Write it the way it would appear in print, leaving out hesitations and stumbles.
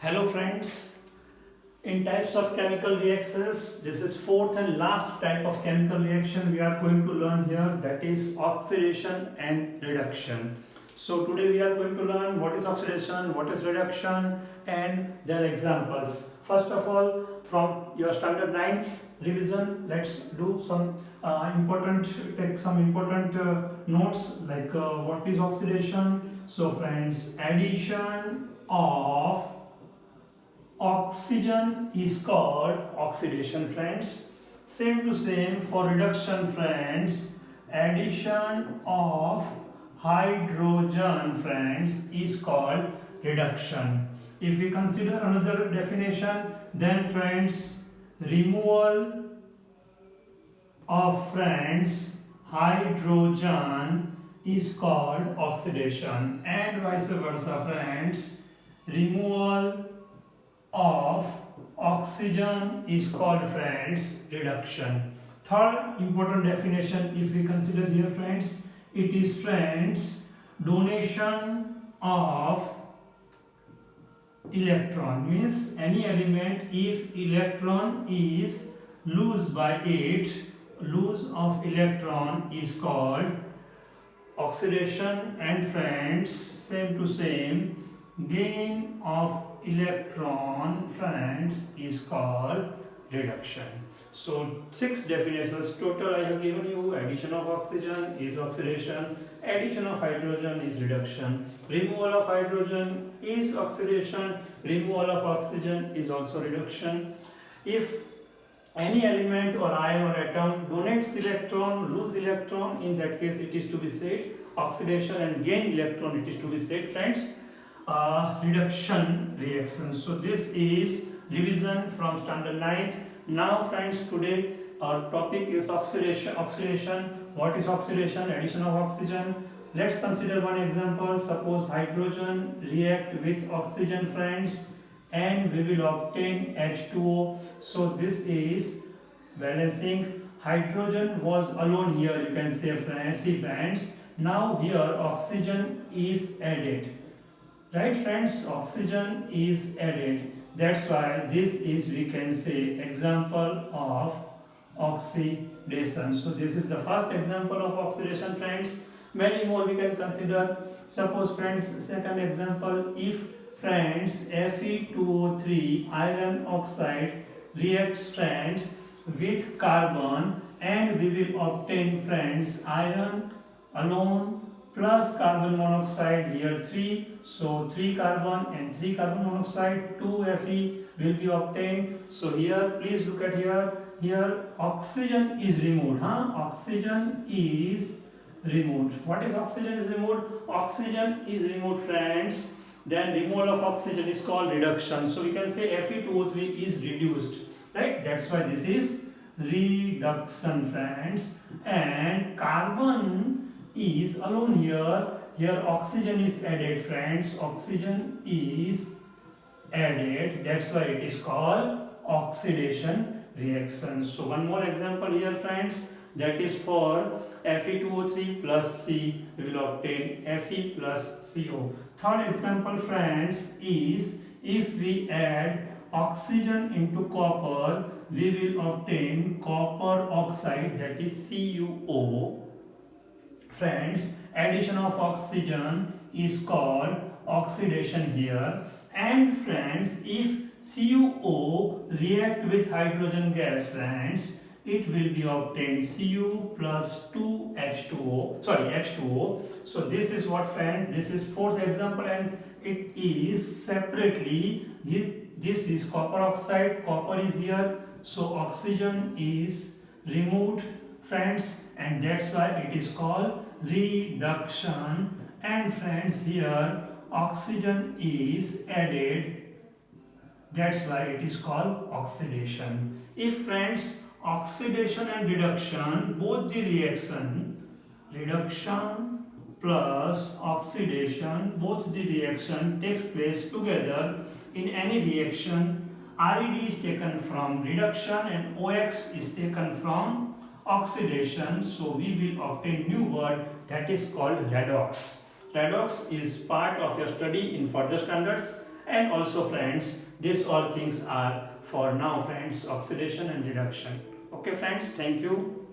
Hello friends, in types of chemical reactions, this is fourth and last type of chemical reaction we are going to learn here, that is oxidation and reduction. So today we are going to learn what is oxidation, what is reduction and their examples. First of all, from your standard 9th revision, let's do some take some important notes like what is oxidation. So friends, addition of oxygen is called oxidation, friends. Same to same for reduction, friends. Addition of hydrogen, friends, is called reduction. If we consider another definition, then friends, removal of friends hydrogen is called oxidation, and vice versa, friends. Removal of oxygen is called, friends, reduction. Third important definition, if we consider here, friends, it is, friends, donation of electron, means any element, if electron is lost by it, loss of electron is called oxidation, and friends, same to same, gain of electron, friends, is called reduction. So 6 definitions total I have given you. Addition of oxygen is oxidation, addition of hydrogen is reduction, removal of hydrogen is oxidation, removal of oxygen is also reduction. If any element or ion or atom donates electron, lose electron, in that case it is to be said oxidation, and gain electron, it is to be said, friends, reduction reaction. So this is revision from standard 9th. Now friends, today our topic is oxidation. What is oxidation? Addition of oxygen. Let's consider one example. Suppose hydrogen react with oxygen, friends, and we will obtain H2O. So this is balancing. Hydrogen was alone here, you can say, friends. See, friends, now here oxygen is added, right, friends? Oxygen is added. That's why this is, we can say, example of oxidation. So this is the first example of oxidation, friends. Many more we can consider. Suppose, friends, second example, if, friends, Fe2O3 iron oxide reacts, friends, with carbon, and we will obtain, friends, iron alone plus carbon monoxide, here 3, so 3 carbon and 3 carbon monoxide, 2 Fe will be obtained. So here please look at here oxygen is removed, oxygen is removed. What is oxygen is removed? Oxygen is removed, friends. Then removal of oxygen is called reduction. So we can say Fe2O3 is reduced, right? That's why this is reduction, friends. And carbon is alone here oxygen is added, friends. Oxygen is added, that's why it is called oxidation reaction. So one more example here, friends, that is for Fe2O3 plus C, we will obtain Fe plus CO. Third example, friends, is if we add oxygen into copper, we will obtain copper oxide, that is CuO. Friends, addition of oxygen is called oxidation here. And friends, if CuO react with hydrogen gas, friends, it will be obtained Cu plus 2 H2O. So this is what, friends, this is fourth example, and it is separately, this is copper oxide, copper is here, so oxygen is removed, friends, and that's why it is called reduction. And friends, here oxygen is added, that's why it is called oxidation. If, friends, oxidation and reduction, both the reduction plus oxidation, both the reaction takes place together, in any reaction RED is taken from reduction and OX is taken from oxidation. So we will obtain new word, that is called redox. Redox is part of your study in further standards, And also friends, these all things are for now friends, oxidation and reduction. Okay friends, thank you.